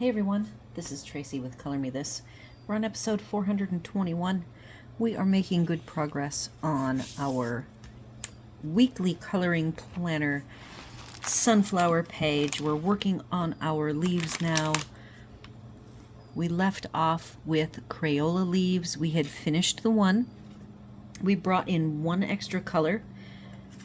Hey everyone, this is Tracy with Color Me This. We're on episode 421. We are making good progress on our weekly coloring planner sunflower page. We're working on our leaves now. We left off with Crayola leaves. We had finished the one. We brought in one extra color,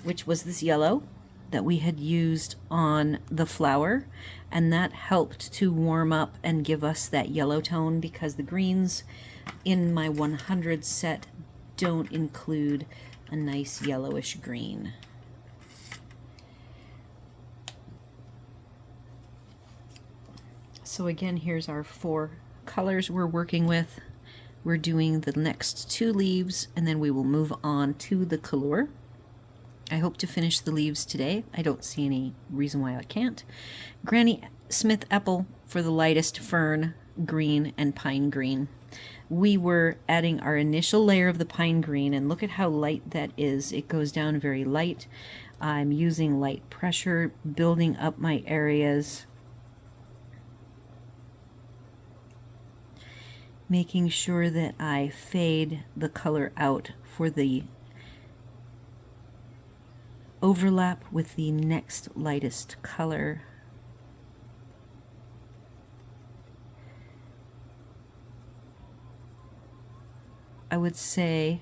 which was this yellow that we had used on the flower, and that helped to warm up and give us that yellow tone because the greens in my 100 set don't include a nice yellowish green. So again, here's our 4 colors we're working with. We're doing the next 2 leaves and then we will move on to the Kalour. I hope to finish the leaves today. I don't see any reason why I can't. Granny Smith apple for the lightest, fern green, and pine green. We were adding our initial layer of the pine green, and look at how light that is. It goes down very light. I'm using light pressure, building up my areas, making sure that I fade the color out for the overlap with the next lightest color. I would say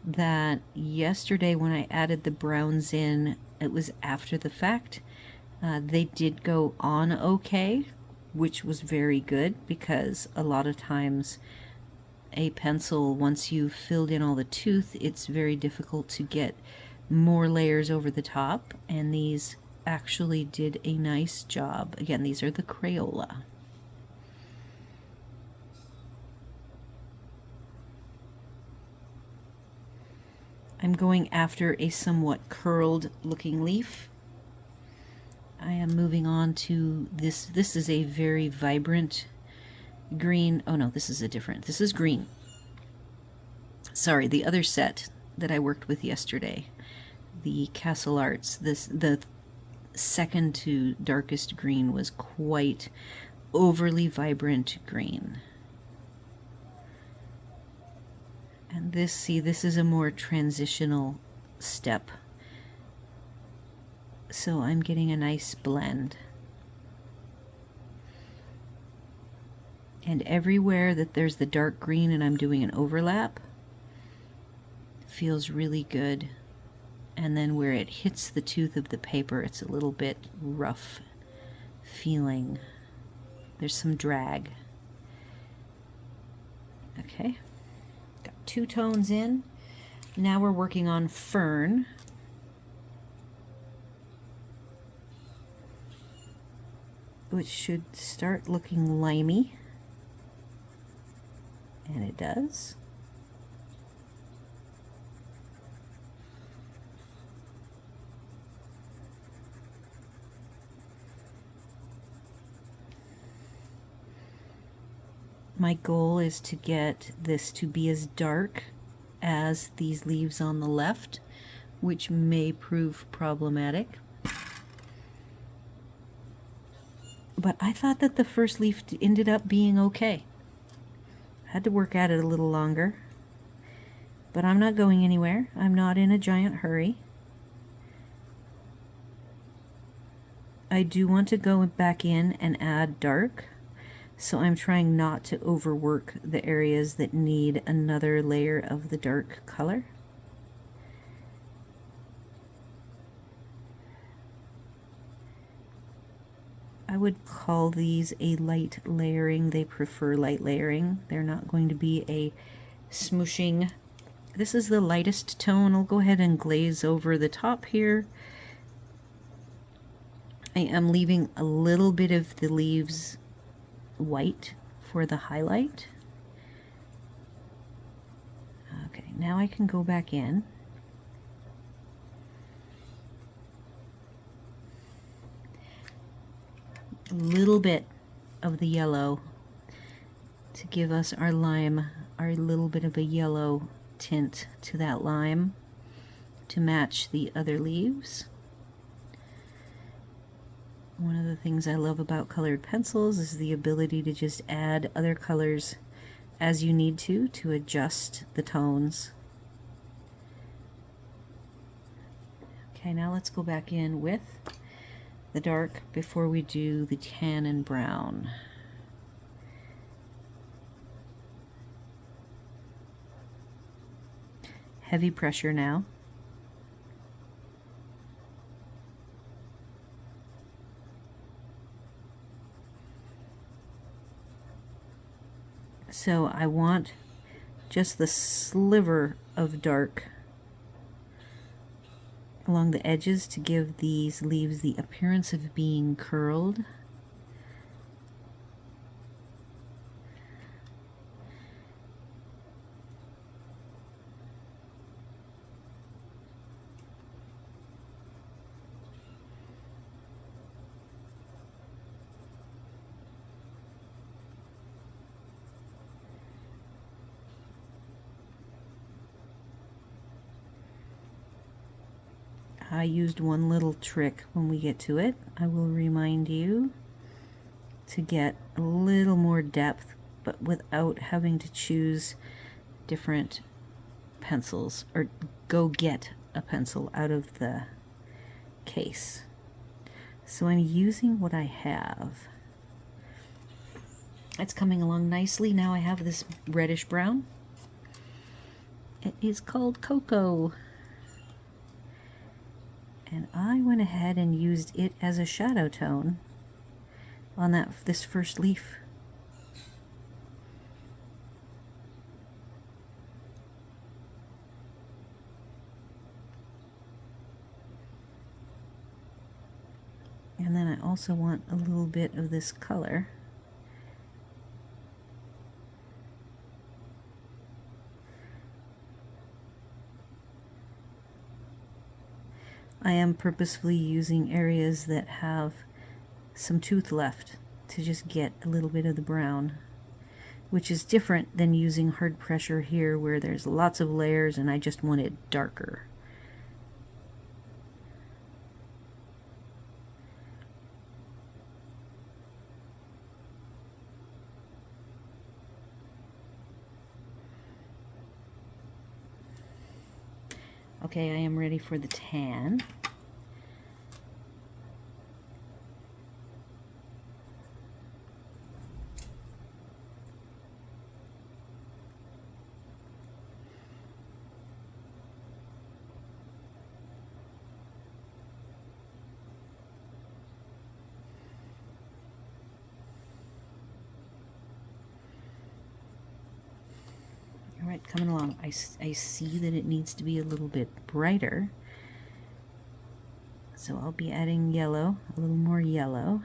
that yesterday when I added the browns in, it was after the fact. They did go on okay, which was very good because a lot of times a pencil, once you've filled in all the tooth, it's very difficult to get more layers over the top, and these actually did a nice job. Again, these are the Crayola. I'm going after a somewhat curled looking leaf. I am moving on to this. This is a very vibrant green. Oh no, this is a different. This is green. Sorry, the other set that I worked with yesterday, the Castle Arts, the second to darkest green was quite overly vibrant green. And this, see, this is a more transitional step. So I'm getting a nice blend. And everywhere that there's the dark green and I'm doing an overlap, feels really good. And then where it hits the tooth of the paper, it's a little bit rough feeling. There's some drag. Okay, got 2 tones in. Now we're working on Fern. Which should start looking limey. And it does. My goal is to get this to be as dark as these leaves on the left, which may prove problematic. But I thought that the first leaf ended up being okay. Had to work at it a little longer. But I'm not going anywhere. I'm not in a giant hurry. I do want to go back in and add dark. So I'm trying not to overwork the areas that need another layer of the dark color. I would call these a light layering. They prefer light layering. They're not going to be a smooshing. This is the lightest tone. I'll go ahead and glaze over the top here. I am leaving a little bit of the leaves white for the highlight. Okay, now I can go back in. A little bit of the yellow to give us our lime, our little bit of a yellow tint to that lime to match the other leaves. One of the things I love about colored pencils is the ability to just add other colors as you need to adjust the tones. Okay, now let's go back in with the dark before we do the tan and brown. Heavy pressure now. So I want just the sliver of dark along the edges to give these leaves the appearance of being curled. I used one little trick. When we get to it, I will remind you to get a little more depth, but without having to choose different pencils or go get a pencil out of the case. So I'm using what I have. It's coming along nicely. Now I have this reddish brown. It is called Cocoa. And I went ahead and used it as a shadow tone on this first leaf. And then I also want a little bit of this color. I am purposefully using areas that have some tooth left to just get a little bit of the brown, which is different than using hard pressure here where there's lots of layers and I just want it darker. Okay, I am ready for the tan. All right, coming along. I see that it needs to be a little bit brighter. So I'll be adding yellow, a little more yellow.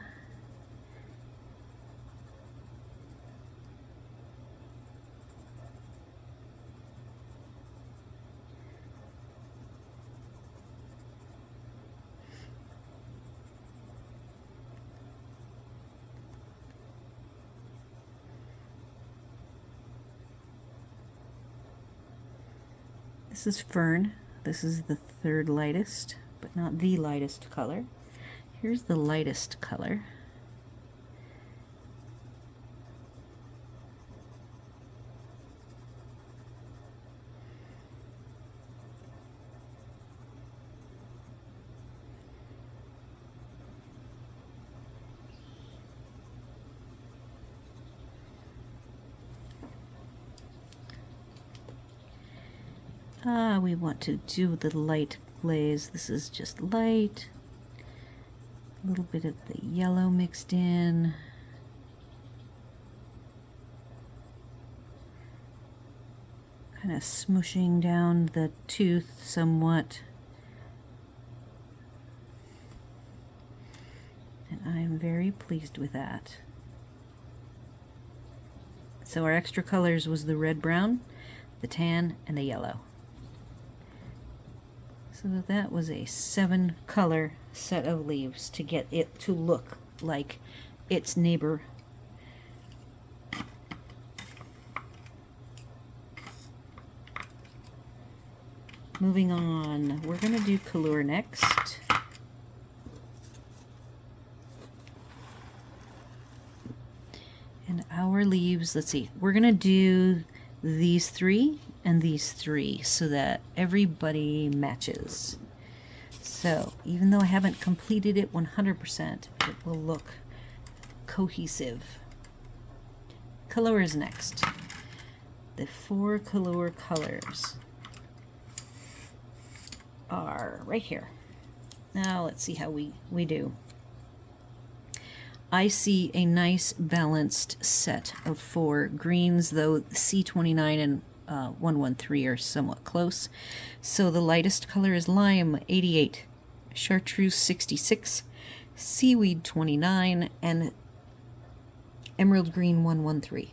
This is Fern. This is the third lightest, but not the lightest color. Here's the lightest color. We want to do the light glaze. This is just light. A little bit of the yellow mixed in. Kind of smooshing down the tooth somewhat. And I am very pleased with that. So our extra colors was the red brown, the tan, and the yellow. So that was a 7-color set of leaves to get it to look like its neighbor. Moving on, we're going to do Kalour next. 4 leaves. Let's see. We're going to do these 3 and these 3 so that everybody matches. So even though I haven't completed it 100%, it will look cohesive. Kalour is next. The 4 Kalour colors are right here. Now let's see how we do. I see a nice balanced set of 4 greens, though C29 and 113 are somewhat close. So the lightest color is lime, 88, chartreuse, 66, seaweed, 29, and emerald green, 113.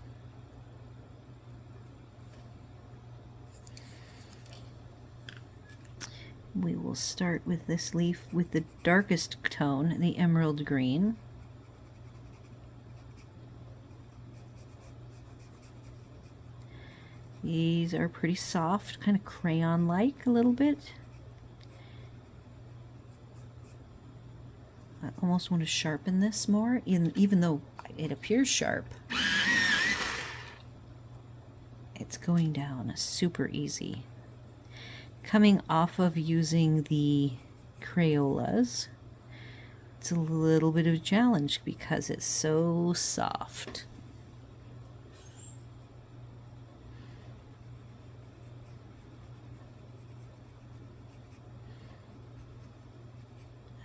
We will start with this leaf with the darkest tone, the emerald green. These are pretty soft, kind of crayon-like a little bit. I almost want to sharpen this more, even though it appears sharp. It's going down super easy. Coming off of using the Crayolas, it's a little bit of a challenge because it's so soft.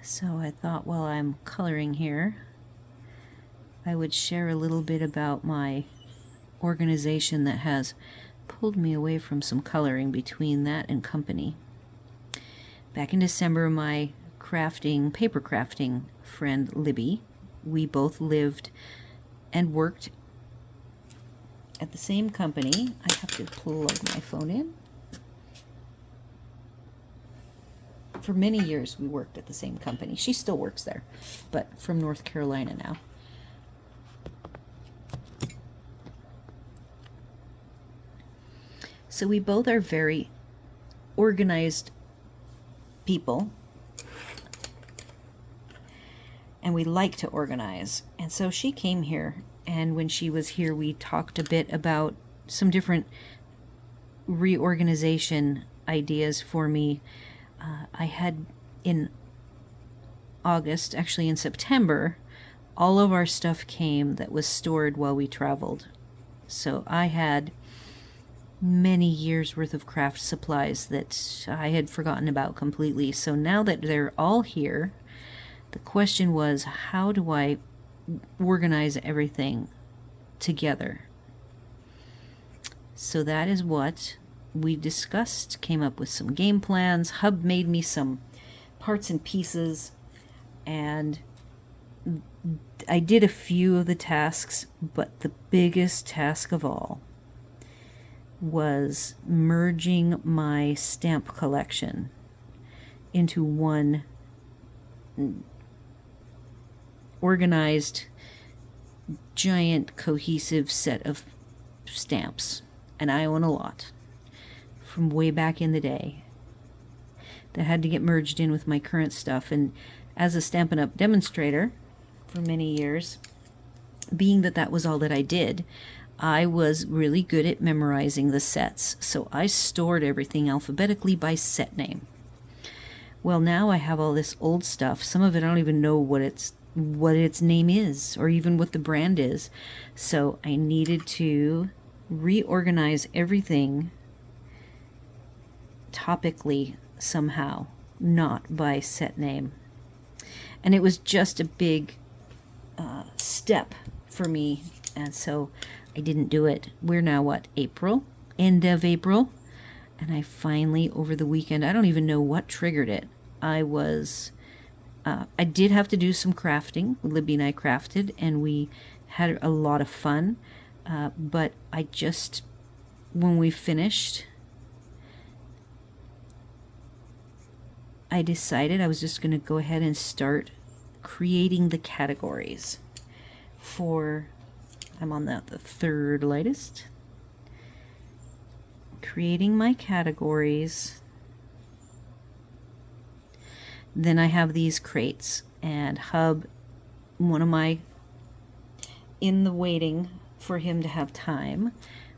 So I thought while I'm coloring here, I would share a little bit about my organization that has pulled me away from some coloring between that and company. Back in December, my paper crafting friend Libby, we both lived and worked at the same company. I have to plug my phone in. For many years we worked at the same company. She still works there, but from North Carolina now. So we both are very organized people, and we like to organize. And so she came here, and when she was here we talked a bit about some different reorganization ideas for me. I had in August, actually in September, all of our stuff came that was stored while we traveled. So I had many years worth of craft supplies that I had forgotten about completely. So now that they're all here, the question was, how do I organize everything together? So that is what we discussed, came up with some game plans. Hub made me some parts and pieces, and I did a few of the tasks, but the biggest task of all was merging my stamp collection into one organized, giant, cohesive set of stamps. And I own a lot from way back in the day that had to get merged in with my current stuff. And as a Stampin' Up! Demonstrator for many years, being that that was all that I did, I was really good at memorizing the sets. So I stored everything alphabetically by set name. Well, now I have all this old stuff. Some of it I don't even know what its name is, or even what the brand is. So I needed to reorganize everything topically somehow, not by set name. And it was just a big step for me, and so I didn't do it. We're now what, April? End of April? And I finally, over the weekend, I don't even know what triggered it. I did have to do some crafting. Libby and I crafted, and we had a lot of fun. But when we finished, I decided I was just going to go ahead and start creating the categories for, I'm on the third lightest, creating my categories. Then I have these crates, and Hub, one of my in the waiting for him to have time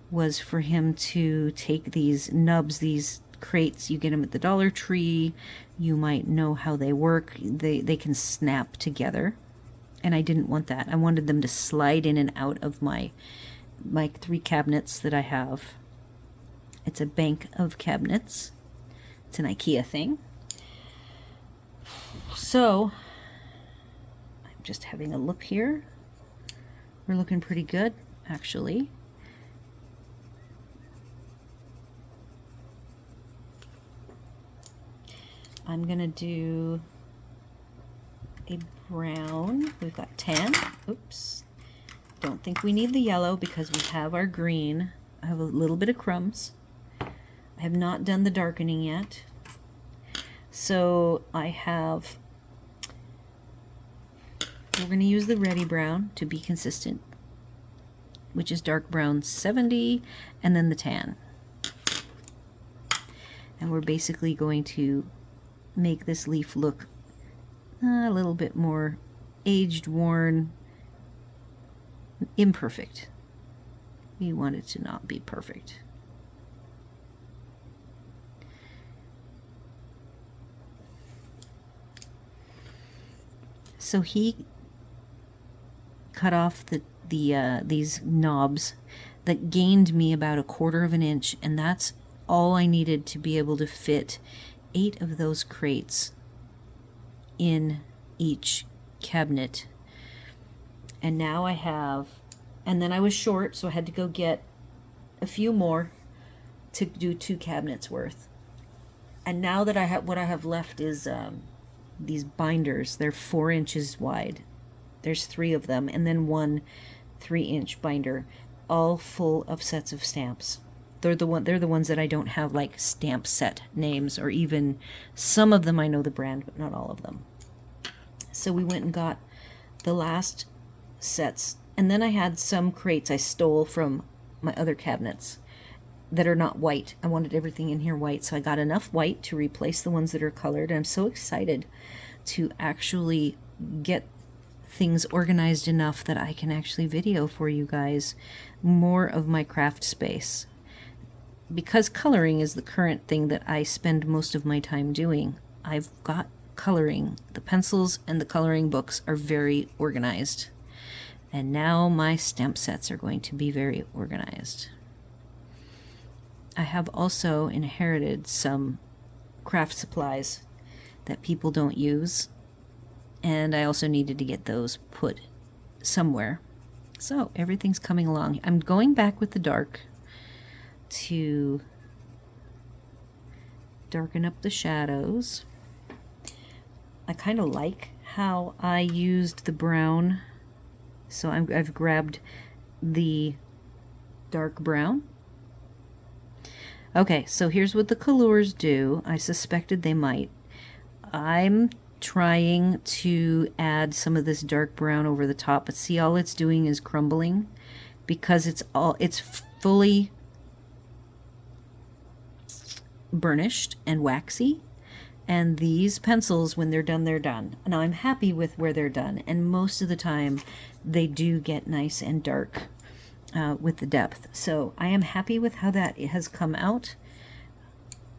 was for him to take these nubs, these crates, you get them at the Dollar Tree, you might know how they work, they can snap together, and I didn't want that. I wanted them to slide in and out of my 3 cabinets that I have. It's a bank of cabinets. It's an IKEA thing. So I'm just having a look here. We're looking pretty good, actually. I'm gonna do a brown. We've got tan. Oops. Don't think we need the yellow because we have our green. I have a little bit of crumbs. I have not done the darkening yet. So we're going to use the Ready Brown to be consistent, which is dark brown 70, and then the tan. And we're basically going to make this leaf look a little bit more aged, worn, imperfect. We want it to not be perfect. So he cut off these knobs that gained me about 1/4 of an inch, and that's all I needed to be able to fit 8 of those crates in each cabinet. And now I have, and then I was short, so I had to go get a few more to do 2 cabinets worth. And now that what I have left is these binders. They're 4 inches wide. There's 3 of them, and then 1 3-inch binder, all full of sets of stamps. They're the ones that I don't have like stamp set names, or even some of them I know the brand, but not all of them. So we went and got the last sets, and then I had some crates I stole from my other cabinets that are not white. I wanted everything in here white, so I got enough white to replace the ones that are colored, and I'm so excited to actually get things organized enough that I can actually video for you guys more of my craft space. Because coloring is the current thing that I spend most of my time doing, I've got coloring. The pencils and the coloring books are very organized. And now my stamp sets are going to be very organized. I have also inherited some craft supplies that people don't use, and I also needed to get those put somewhere. So everything's coming along. I'm going back with the dark to darken up the shadows. I kind of like how I used the brown, so I've grabbed the dark brown. Okay, so here's what the Kalours do. I suspected they might. I'm trying to add some of this dark brown over the top, but see, all it's doing is crumbling because it's fully burnished and waxy. And these pencils, when they're done, they're done. Now I'm happy with where they're done, and most of the time they do get nice and dark with the depth. So I am happy with how that has come out.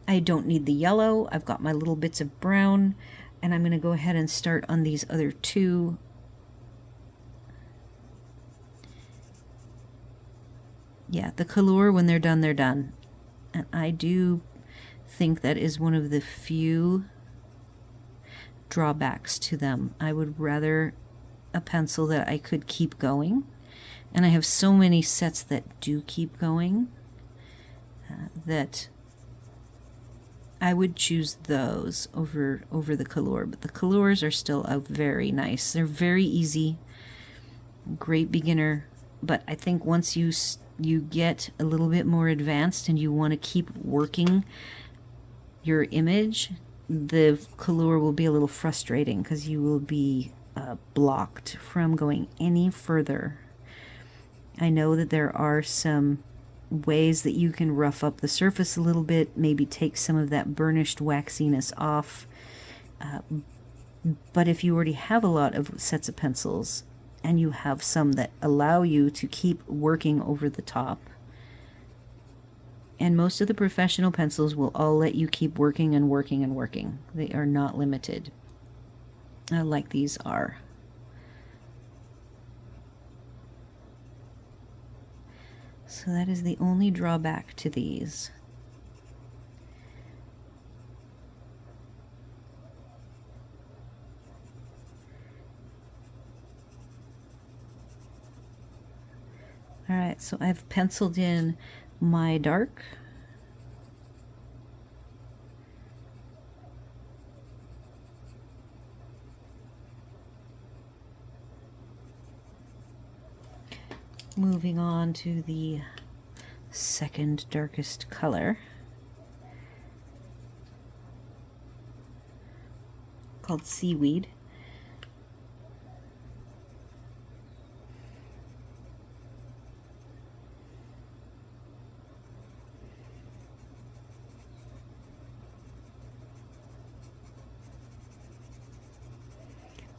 I don't need the yellow. I've got my little bits of brown, and I'm going to go ahead and start on these other 2. Yeah, the Kalour, when they're done, they're done. And I do think that is one of the few drawbacks to them. I would rather a pencil that I could keep going, and I have so many sets that do keep going that I would choose those over the Kalour. But the Kalours are still very nice. They're very easy, great beginner, but I think once you get a little bit more advanced and you want to keep working your image, the Kalour will be a little frustrating because you will be blocked from going any further. I know that there are some ways that you can rough up the surface a little bit, maybe take some of that burnished waxiness off, but if you already have a lot of sets of pencils and you have some that allow you to keep working over the top. And most of the professional pencils will all let you keep working and working and working. They are not limited, like these are. So that is the only drawback to these. Alright, so I've penciled in my dark. Moving on to the second darkest color, called Seaweed.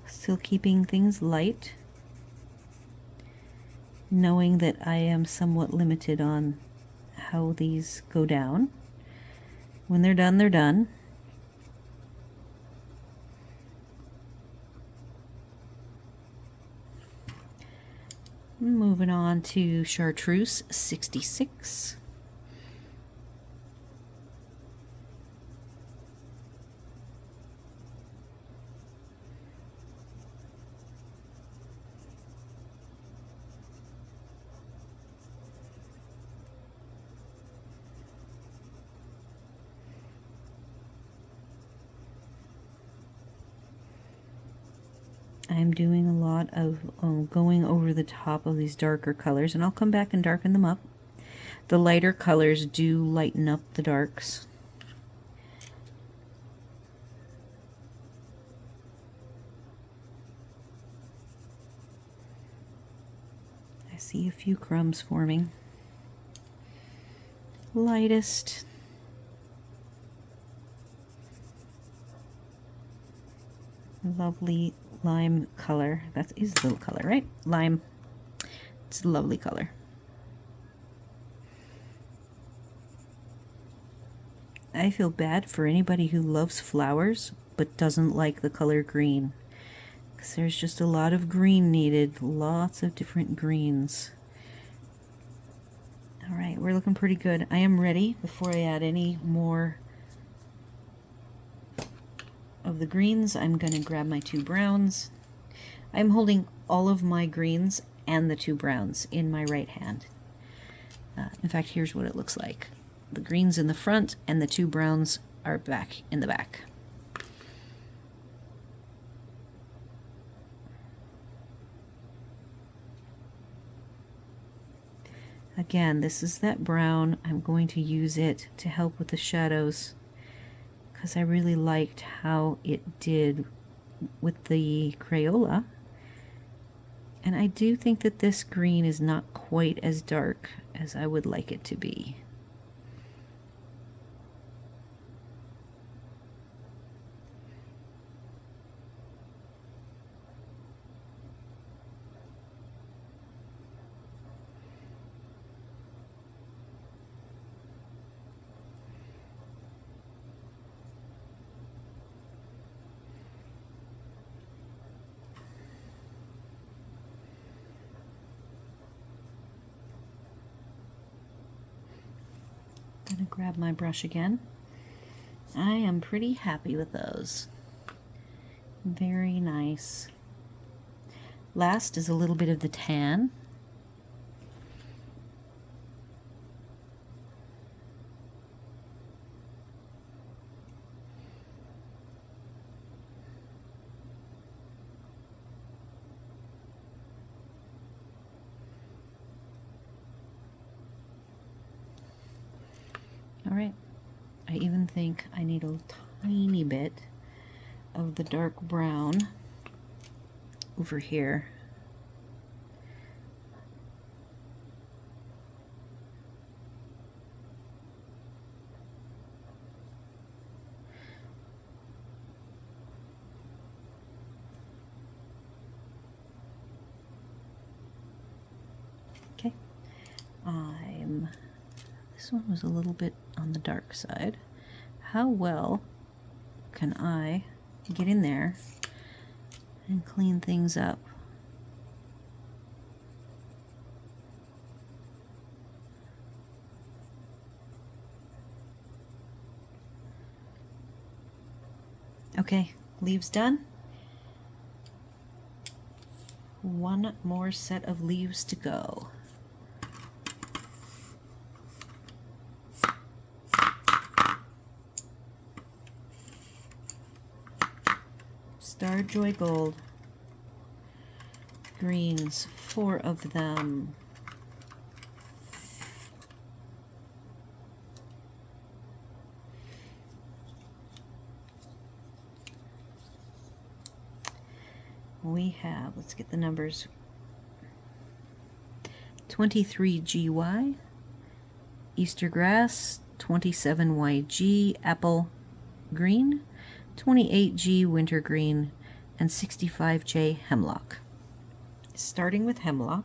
Still keeping things light, knowing that I am somewhat limited on how these go down. When they're done, they're done. Moving on to Chartreuse 66. I'm doing a lot of going over the top of these darker colors, and I'll come back and darken them up. The lighter colors do lighten up the darks. I see a few crumbs forming. Lightest. Lovely lime color. That is the color, right? Lime. It's a lovely color. I feel bad for anybody who loves flowers but doesn't like the color green, because there's just a lot of green needed, lots of different greens. All right, we're looking pretty good. I am ready before I add any more of the greens. I'm going to grab my two browns. I'm holding all of my greens and the two browns in my right hand. In fact, here's what it looks like. The greens in the front and the two browns are back in the back. Again, this is that brown. I'm going to use it to help with the shadows because I really liked how it did with the Crayola. And I do think that this green is not quite as dark as I would like it to be. I'm gonna grab my brush again. I am pretty happy with those. Very nice. Last is a little bit of the tan. All right, I even think I need a tiny bit of the dark brown over here. This one was a little bit on the dark side. How well can I get in there and clean things up? Okay, leaves done. One more set of leaves to go. Star Joy Gold. Greens, 4 of them. We have, let's get the numbers, 23 GY, Easter Grass, 27 YG, Apple Green, 28G Winter Green, and 65J Hemlock. Starting with Hemlock.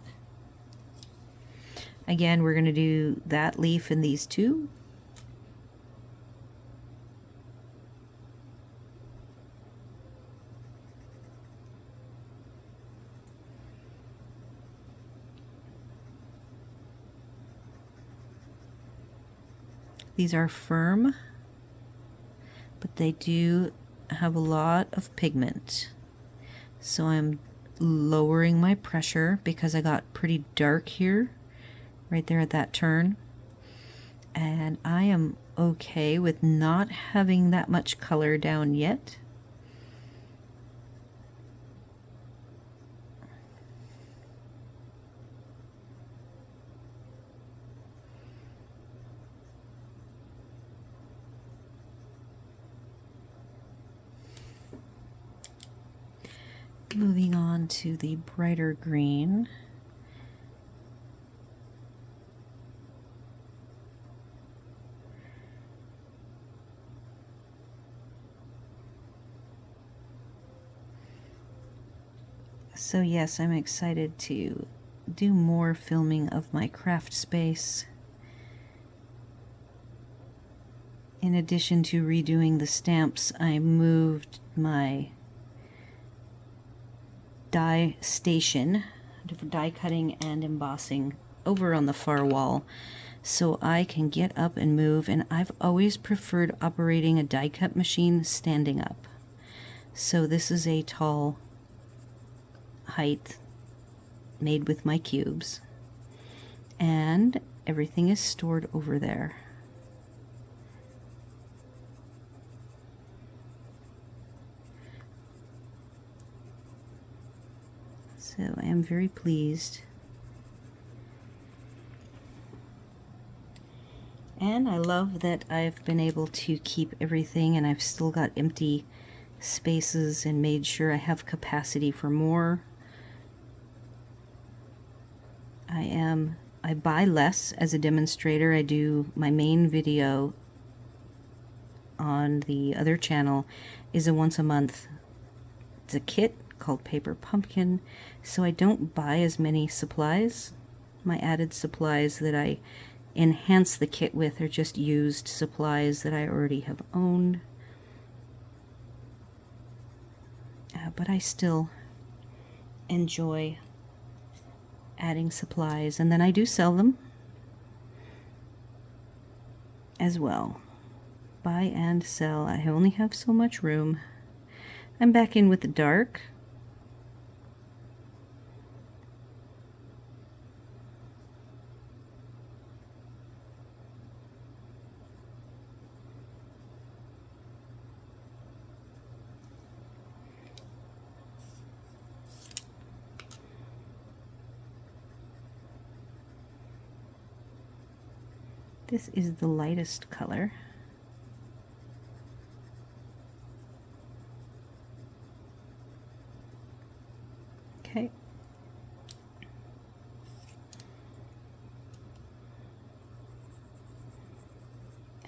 Again, we're going to do that leaf and these two. These are firm, but they do have a lot of pigment. So I'm lowering my pressure because I got pretty dark here, right there at that turn. And I am okay with not having that much color down yet. Moving on to the brighter green. So yes, I'm excited to do more filming of my craft space. In addition to redoing the stamps, I moved my die station, for die cutting and embossing, over on the far wall so I can get up and move, and I've always preferred operating a die cut machine standing up. So this is a tall height made with my cubes, and everything is stored over there. So I am very pleased. And I love that I've been able to keep everything, and I've still got empty spaces and made sure I have capacity for more. I buy less as a demonstrator. I do my main video on the other channel is a once a month. It's a kit called Paper Pumpkin, so I don't buy as many supplies. My added supplies that I enhance the kit with are just used supplies that I already have owned. But I still enjoy adding supplies, and then I do sell them as well. Buy and sell. I only have so much room. I'm back in with the dark. This is the lightest color. Okay.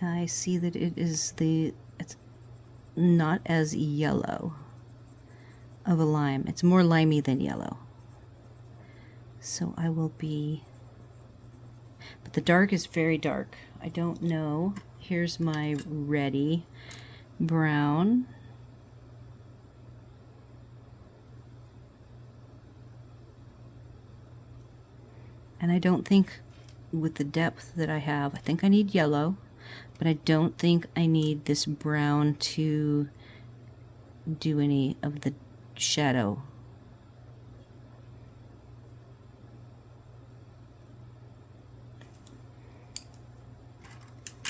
I see that it's not as yellow of a lime. It's more limey than yellow. So I will be, but But the dark is very dark. I don't know. Here's my ready brown. And I don't think with the depth that I have, I think I need yellow, but I don't think I need this brown to do any of the shadow.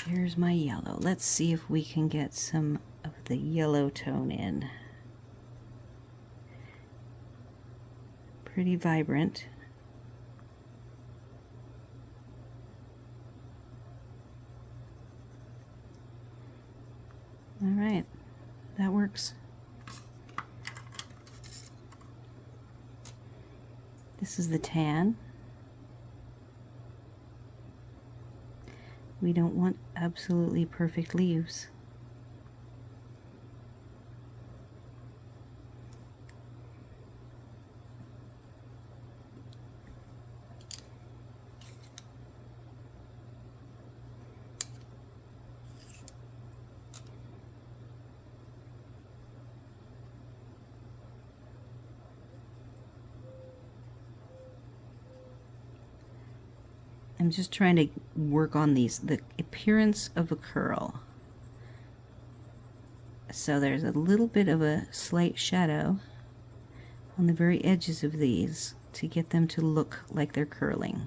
Here's my yellow. Let's see if we can get some of the yellow tone in. Pretty vibrant. All right, that works. This is the tan. We don't want absolutely perfect leaves. I'm just trying to work on the appearance of a curl. So there's a little bit of a slight shadow on the very edges of these to get them to look like they're curling.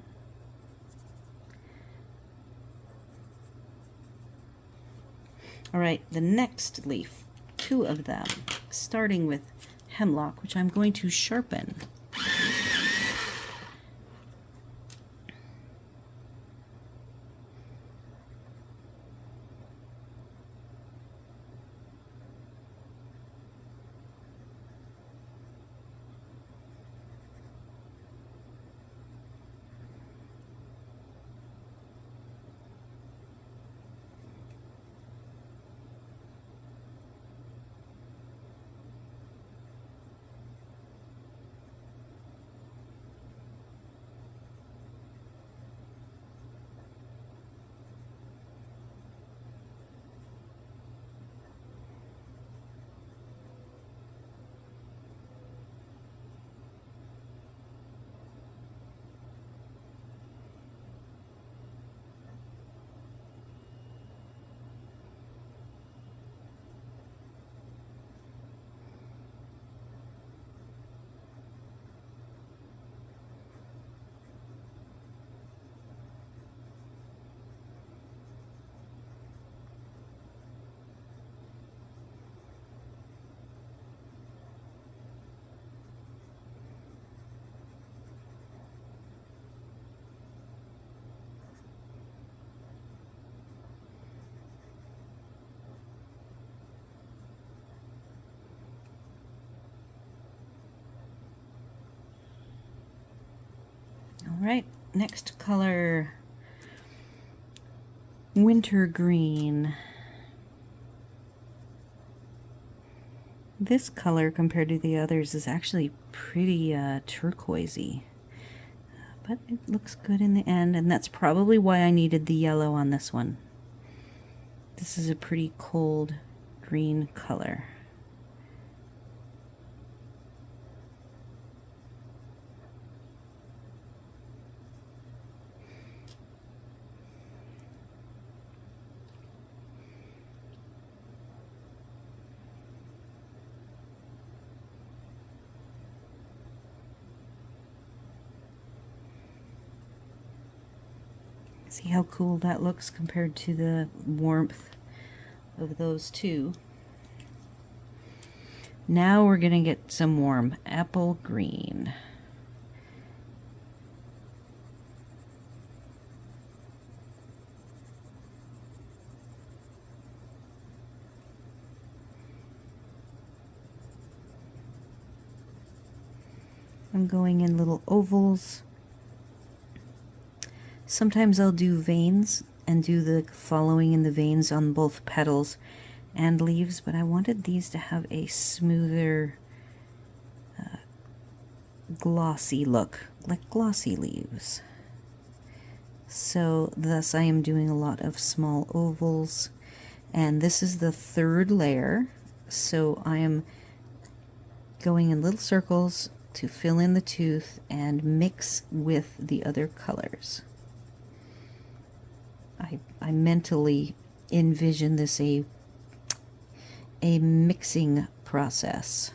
All right, the next leaf, 2 of them, starting with hemlock, which I'm going to sharpen. All right, next color, wintergreen. This color compared to the others is actually pretty turquoisey, but it looks good in the end, and that's probably why I needed the yellow on this one. This is a pretty cold green color. See how cool that looks compared to the warmth of those two. Now we're gonna get some warm apple green. I'm going in little ovals. Sometimes I'll do veins and do the following in the veins on both petals and leaves, but I wanted these to have a smoother, glossy look, like glossy leaves. So thus I am doing a lot of small ovals, and this is the third layer, so I am going in little circles to fill in the tooth and mix with the other colors. I mentally envision this a mixing process.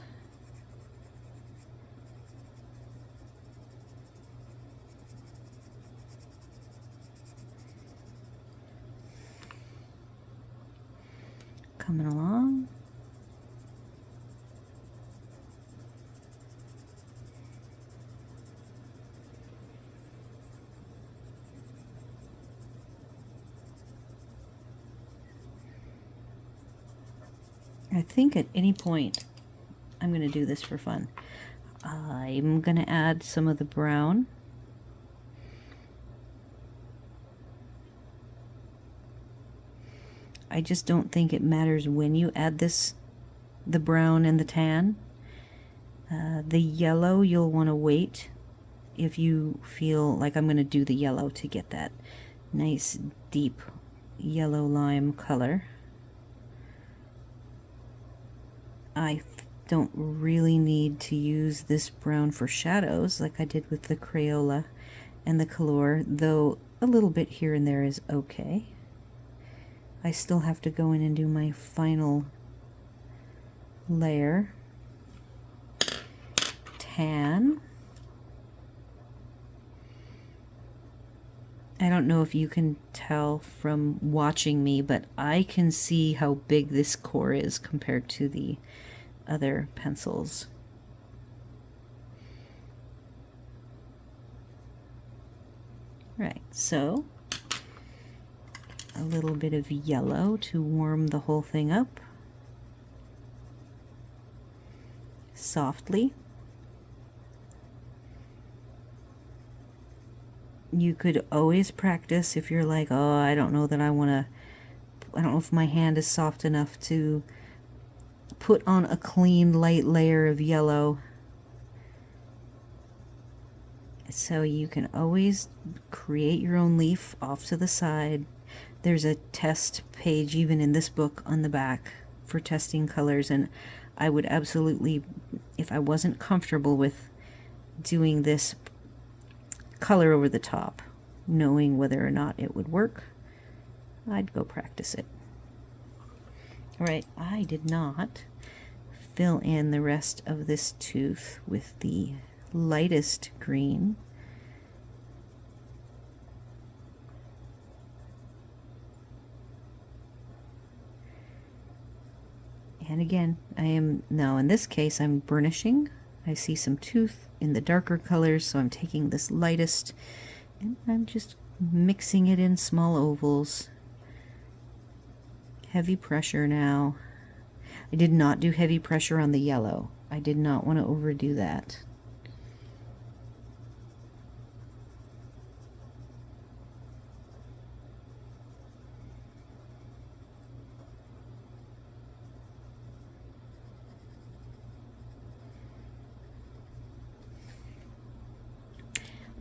Coming along. I think at any point, I'm going to do this for fun. I'm going to add some of the brown. I just don't think it matters when you add this, the brown and the tan. The yellow, you'll want to wait if you feel like I'm going to do the yellow to get that nice deep yellow lime color. I don't really need to use this brown for shadows like I did with the Crayola and the Kalour, though a little bit here and there is okay. I still have to go in and do my final layer. Tan. I don't know if you can tell from watching me, but I can see how big this core is compared to the other pencils. Right, so a little bit of yellow to warm the whole thing up softly. You could always practice if you're like, oh, I don't know that I don't know if my hand is soft enough to put on a clean light layer of yellow. So you can always create your own leaf off to the side. There's a test page even in this book on the back for testing colors, and I would absolutely, if I wasn't comfortable with doing this color over the top, knowing whether or not it would work, I'd go practice it. All right, I did not fill in the rest of this tooth with the lightest green. And again, in this case, I'm burnishing. I see some tooth in the darker colors, so I'm taking this lightest and I'm just mixing it in small ovals. Heavy pressure now. I did not do heavy pressure on the yellow. I did not want to overdo that.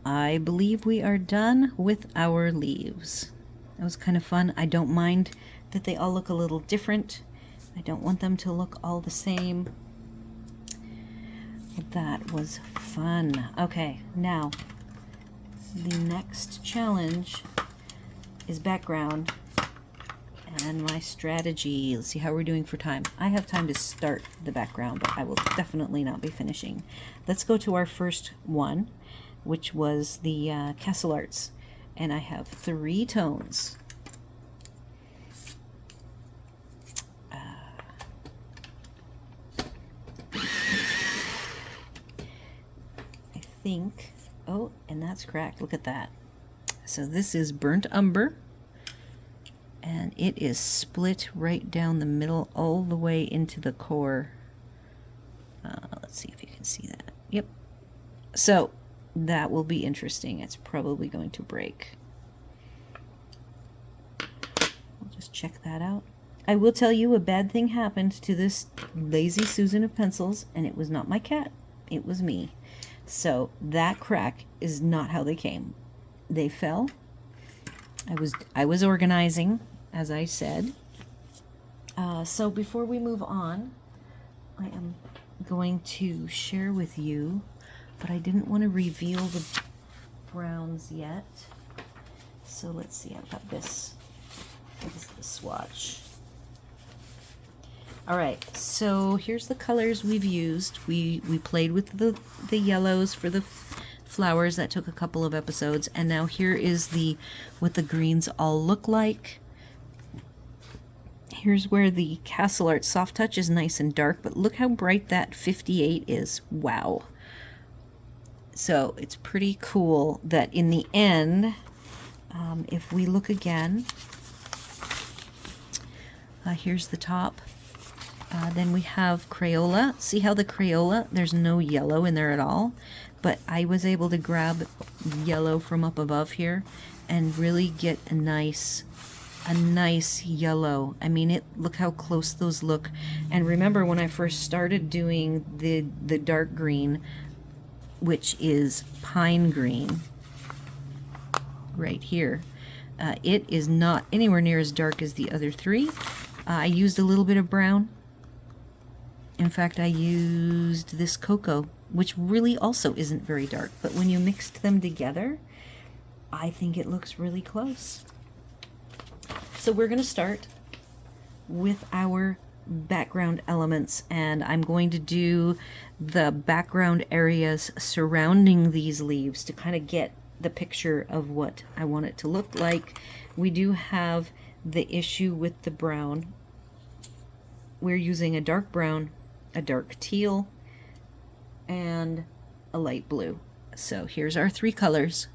I believe we are done with our leaves. That was kind of fun. I don't mind that they all look a little different. I don't want them to look all the same. But that was fun. Okay, now the next challenge is background and my strategy. Let's see how we're doing for time. I have time to start the background, but I will definitely not be finishing. Let's go to our first one, which was the Castle Arts, and I have 3 tones. I think, oh, and that's cracked, look at that. So this is Burnt Umber, and it is split right down the middle all the way into the core. Let's see if you can see that. Yep. So that will be interesting. It's probably going to break. We'll just check that out. I will tell you, a bad thing happened to this Lazy Susan of pencils, and it was not my cat. It was me. So that crack is not how they came. They fell, I was organizing, as I said. So before we move on, I am going to share with you, but I didn't want to reveal the browns yet. So let's see, I've got this. This is the swatch. All right, so here's the colors we've used. We played with the yellows for the flowers. That took a couple of episodes, and now here is what the greens all look like. Here's where the Castle Art Soft Touch is nice and dark, but look how bright that 58 is. Wow. So it's pretty cool that in the end, if we look again, here's the top. Then we have Crayola. See how the Crayola, there's no yellow in there at all, but I was able to grab yellow from up above here and really get a nice yellow. I mean, look how close those look. And remember when I first started doing the dark green, which is pine green, right here, it is not anywhere near as dark as the other three. I used a little bit of brown. In fact, I used this cocoa, which really also isn't very dark, but when you mixed them together, I think it looks really close. So we're going to start with our background elements, and I'm going to do the background areas surrounding these leaves to kind of get the picture of what I want it to look like. We do have the issue with the brown. We're using a dark brown, a dark teal, and a light blue. So here's our three colors.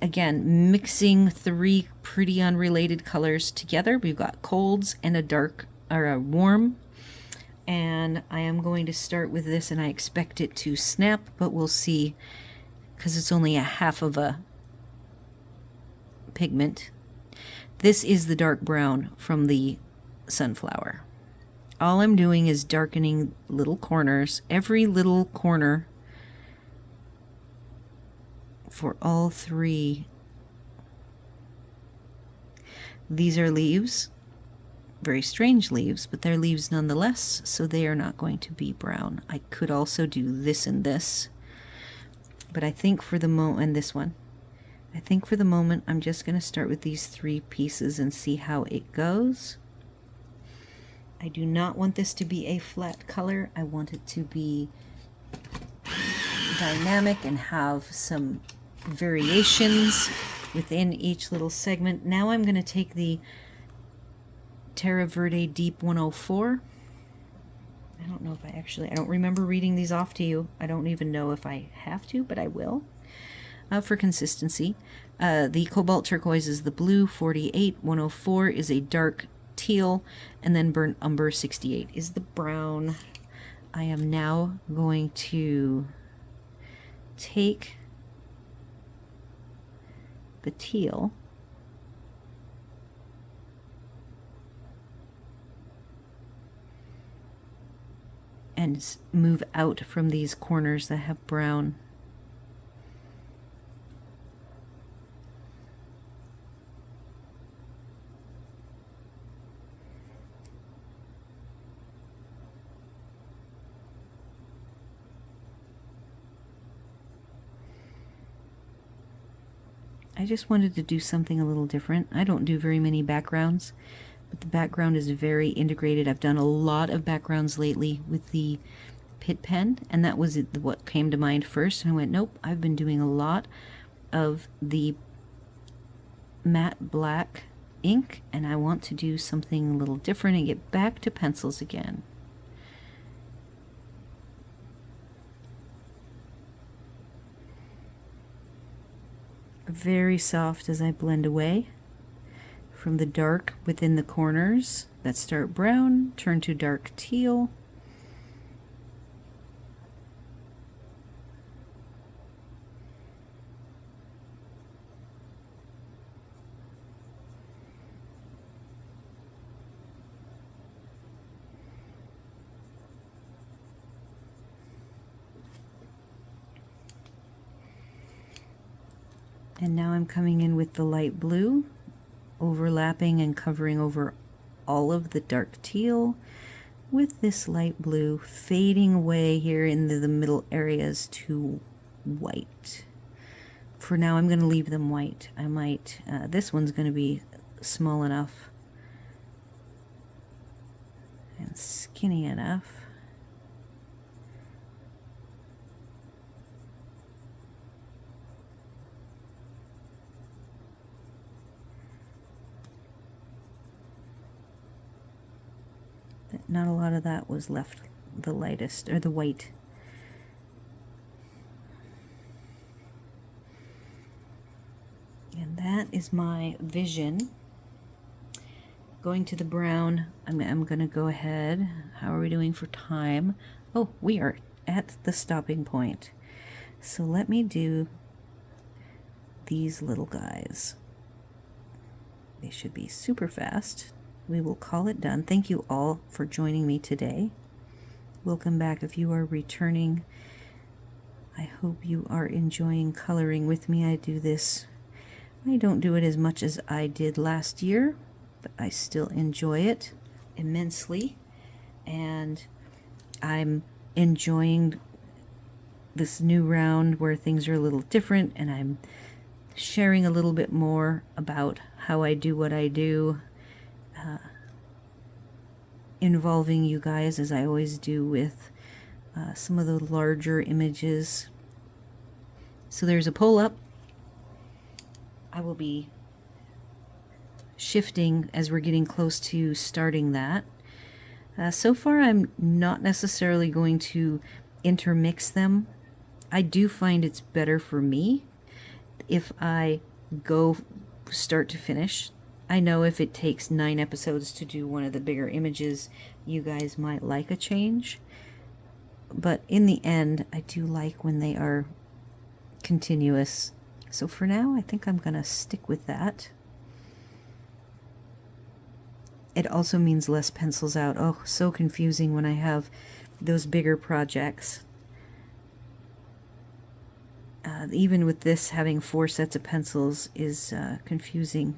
Again, mixing three pretty unrelated colors together. We've got colds and a dark or a warm. And I am going to start with this, and I expect it to snap, but we'll see, because it's only a half of a pigment. This is the dark brown from the sunflower. All I'm doing is darkening little corners, every little corner for all three. These are leaves, very strange leaves, but they're leaves nonetheless, so they are not going to be brown. I could also do this and this, but I think for the moment, and this one, I think for the moment I'm just going to start with these three pieces and see how it goes. I do not want this to be a flat color. I want it to be dynamic and have some variations within each little segment. Now I'm going to take the Terra Verde Deep 104. I don't know if I don't remember reading these off to you. I don't even know if I have to, but I will. For consistency, the Cobalt Turquoise is the blue, 48, 104 is a dark teal, and then Burnt Umber 68 is the brown. I am now going to take the teal and move out from these corners that have brown. I just wanted to do something a little different. I don't do very many backgrounds, but the background is very integrated. I've done a lot of backgrounds lately with the Pitt pen, and that was what came to mind first. And I went, nope, I've been doing a lot of the matte black ink, and I want to do something a little different and get back to pencils again. Very soft as I blend away from the dark within the corners that start brown, turn to dark teal. And now I'm coming in with the light blue, overlapping and covering over all of the dark teal with this light blue, fading away here into the middle areas to white. For now, I'm going to leave them white. I might, this one's going to be small enough and skinny enough that not a lot of that was left the lightest, or the white. And that is my vision. Going to the brown, I'm going to go ahead. How are we doing for time? Oh, we are at the stopping point. So let me do these little guys. They should be super fast. We will call it done. Thank you all for joining me today. Welcome back if you are returning. I hope you are enjoying coloring with me. I don't do it as much as I did last year, but I still enjoy it immensely. And I'm enjoying this new round where things are a little different, and I'm sharing a little bit more about how I do what I do, involving you guys as I always do with some of the larger images. So there's a poll up. I will be shifting as we're getting close to starting that. So far I'm not necessarily going to intermix them. I do find it's better for me if I go start to finish. I know if it takes 9 episodes to do one of the bigger images, you guys might like a change. But in the end, I do like when they are continuous. So for now, I think I'm going to stick with that. It also means less pencils out. Oh, so confusing when I have those bigger projects. Even with this, having 4 sets of pencils is confusing.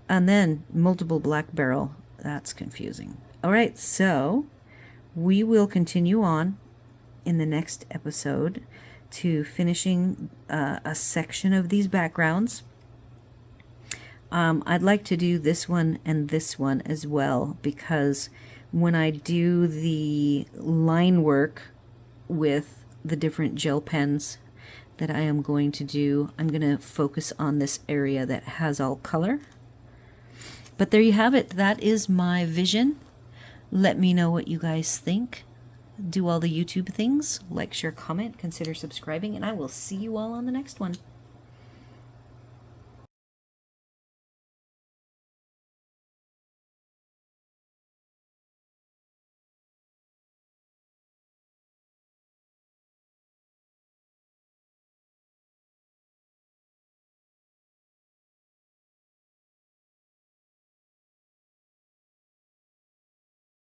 And then multiple black barrel, that's confusing. All right, so we will continue on in the next episode to finishing a section of these backgrounds. I'd like to do this one and this one as well, because when I do the line work with the different gel pens that I am going to do, I'm going to focus on this area that has all color. But there you have it. That is my vision. Let me know what you guys think. Do all the YouTube things. Like, share, comment, consider subscribing, and I will see you all on the next one.